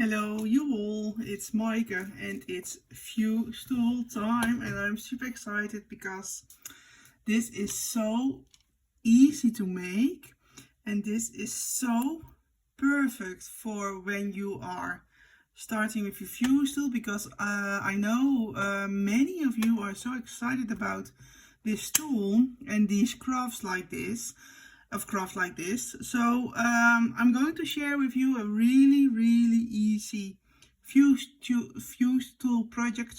Hello you all, it's Maaike and it's View Stool time, and I'm super excited because this is so easy to make and this is so perfect for when you are starting with your View Stool, because I know many of you are so excited about this tool and these crafts like this. So I'm going to share with you a really easy fuse tool project,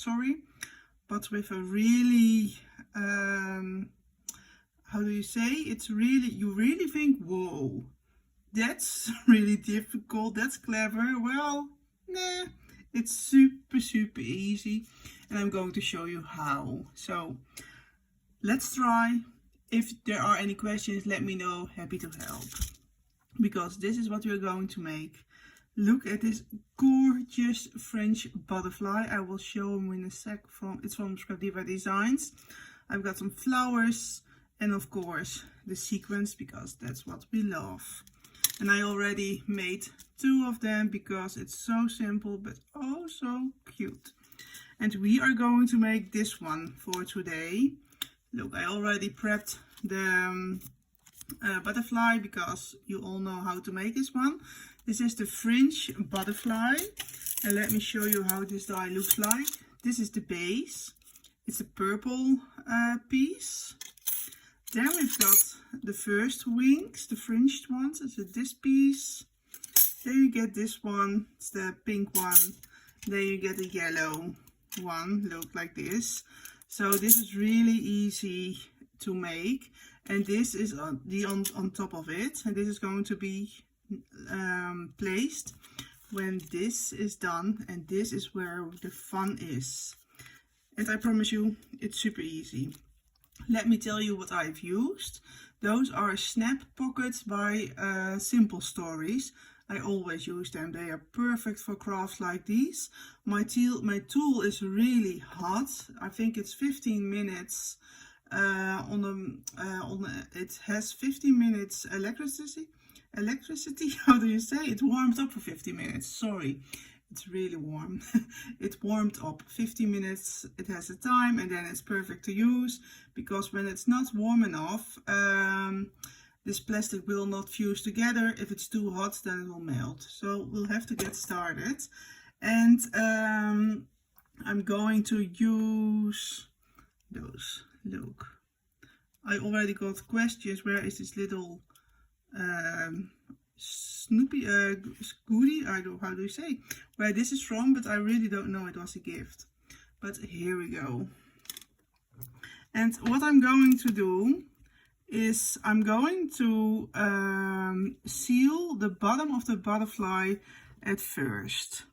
but with a really how do you say, it's really, you really think, whoa, that's really difficult, that's clever. Well, nah, it's super easy, and I'm going to show you how. So let's try. If there are any questions, let me know. Happy to help. Because this is what we're going to make. Look at this gorgeous French butterfly. I will show them in a sec. It's from Scrap Diva Designs. I've got some flowers and of course the sequins, because that's what we love. And I already made 2 of them because it's so simple but oh so cute. And we are going to make this one for today. Look, I already prepped the butterfly because you all know how to make this one. This is the French butterfly. And let me show you how this die looks like. This is the base. It's a purple piece. Then we've got the first wings, the fringed ones. It's this piece. Then you get this one. It's the pink one. Then you get the yellow one. Look like this. So this is really easy to make, and this is on top of it, and this is going to be placed when this is done, and this is where the fun is. And I promise you, it's super easy. Let me tell you what I've used. Those are snap pockets by Simple Stories. I always use them. They are perfect for crafts like these. My tool is really hot. I think it's 15 minutes it has 15 minutes electricity. How do you say? It warmed up for 15 minutes. Sorry, it's really warm. It warmed up 15 minutes. It has a time, and then it's perfect to use, because when it's not warm enough, this plastic will not fuse together. If it's too hot, then it will melt. So we'll have to get started. And I'm going to use those. Look, I already got questions. Where is this little Snoopy goodie? I don't know, how do you say where this is from, but I really don't know. It was a gift. But here we go. And what I'm going to do is I'm going to seal the bottom of the butterfly at first.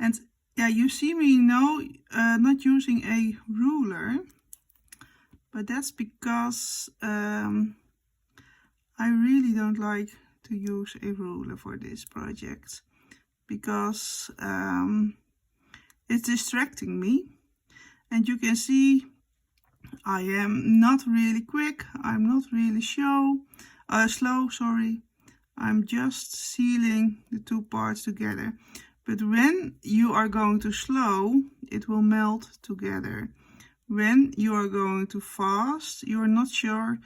And yeah, you see me now not using a ruler, but that's because I really don't like to use a ruler for this project, because it's distracting me. And you can see I am not really quick, I'm not really slow, sorry. I'm just sealing the 2 parts together. But when you are going too slow, it will melt together. When you are going too fast, you are not sure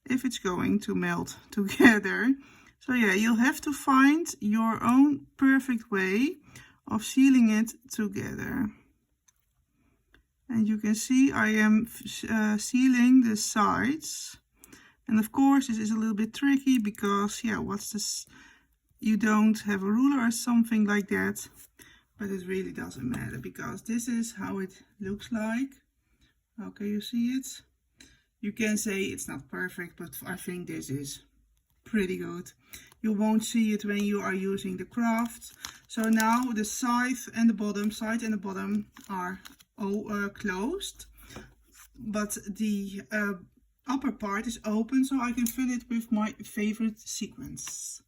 if it's going to melt together. So yeah, you'll have to find your own perfect way of sealing it together. And you can see I am sealing the sides. And of course this is a little bit tricky because, yeah, what's this? You don't have a ruler or something like that. But it really doesn't matter, because this is how it looks like. Okay, you see it? You can say it's not perfect, but I think this is pretty good. You won't see it when you are using the craft. So now the side and the bottom are closed, but the upper part is open, so I can fill it with my favorite sequins.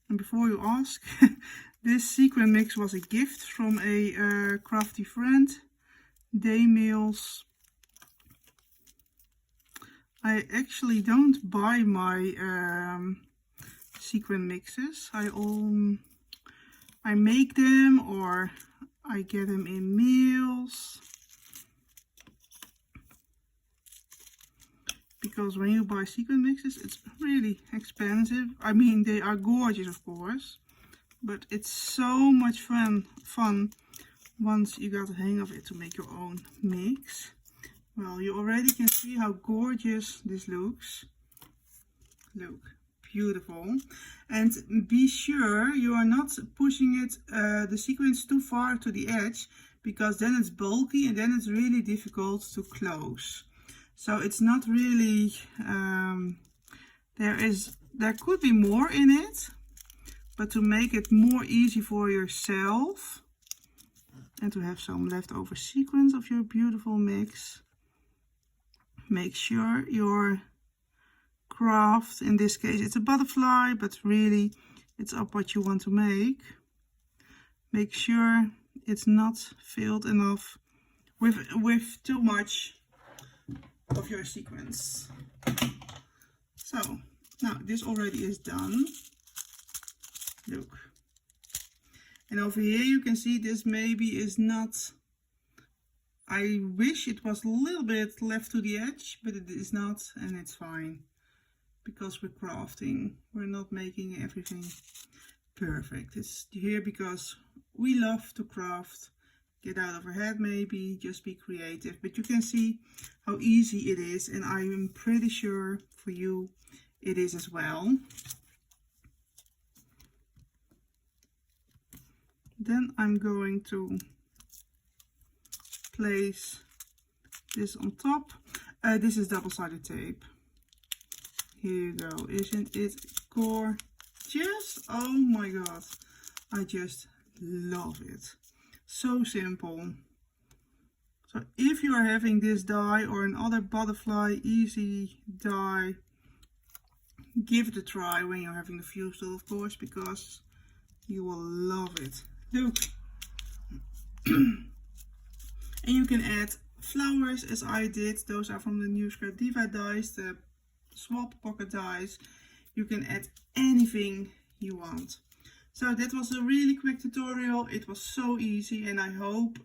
And before you ask, this sequin mix was a gift from a crafty friend, Daymails. I actually don't buy my sequin mixes. I make them or I get them in meals. Because when you buy sequin mixes, it's really expensive. I mean, they are gorgeous, of course, but it's so much fun once you got the hang of it to make your own mix. Well, you already can see how gorgeous this looks. Look, beautiful. And be sure you are not pushing it, the sequins too far to the edge, because then it's bulky and then it's really difficult to close. So it's not really, there could be more in it, but to make it more easy for yourself and to have some leftover sequins of your beautiful mix, make sure your craft, in this case it's a butterfly, but really it's up what you want to make. Make sure it's not filled enough with too much of your sequins. So now this already is done. Look, and over here you can see this maybe is not, I wish it was a little bit left to the edge, but it is not, and it's fine because we're crafting, we're not making everything perfect. It's here because we love to craft. Get out of our head, maybe just be creative, but you can see how easy it is, and I am pretty sure for you it is as well. Then I'm going to place this on top. This is double-sided tape. Here you go. Isn't it gorgeous? Oh my god, I just love it. So simple. So if you are having this die or another butterfly easy die, give it a try when you're having the fuse tool, of course, because you will love it. Look. And you can add flowers as I did. Those are from the new Scrap Diva dies, the swap pocket dies. You can add anything you want. So that was a really quick tutorial. It was so easy, and I hope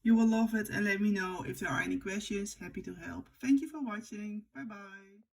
you will love it, and let me know if there are any questions. Happy to help. Thank you for watching. Bye bye.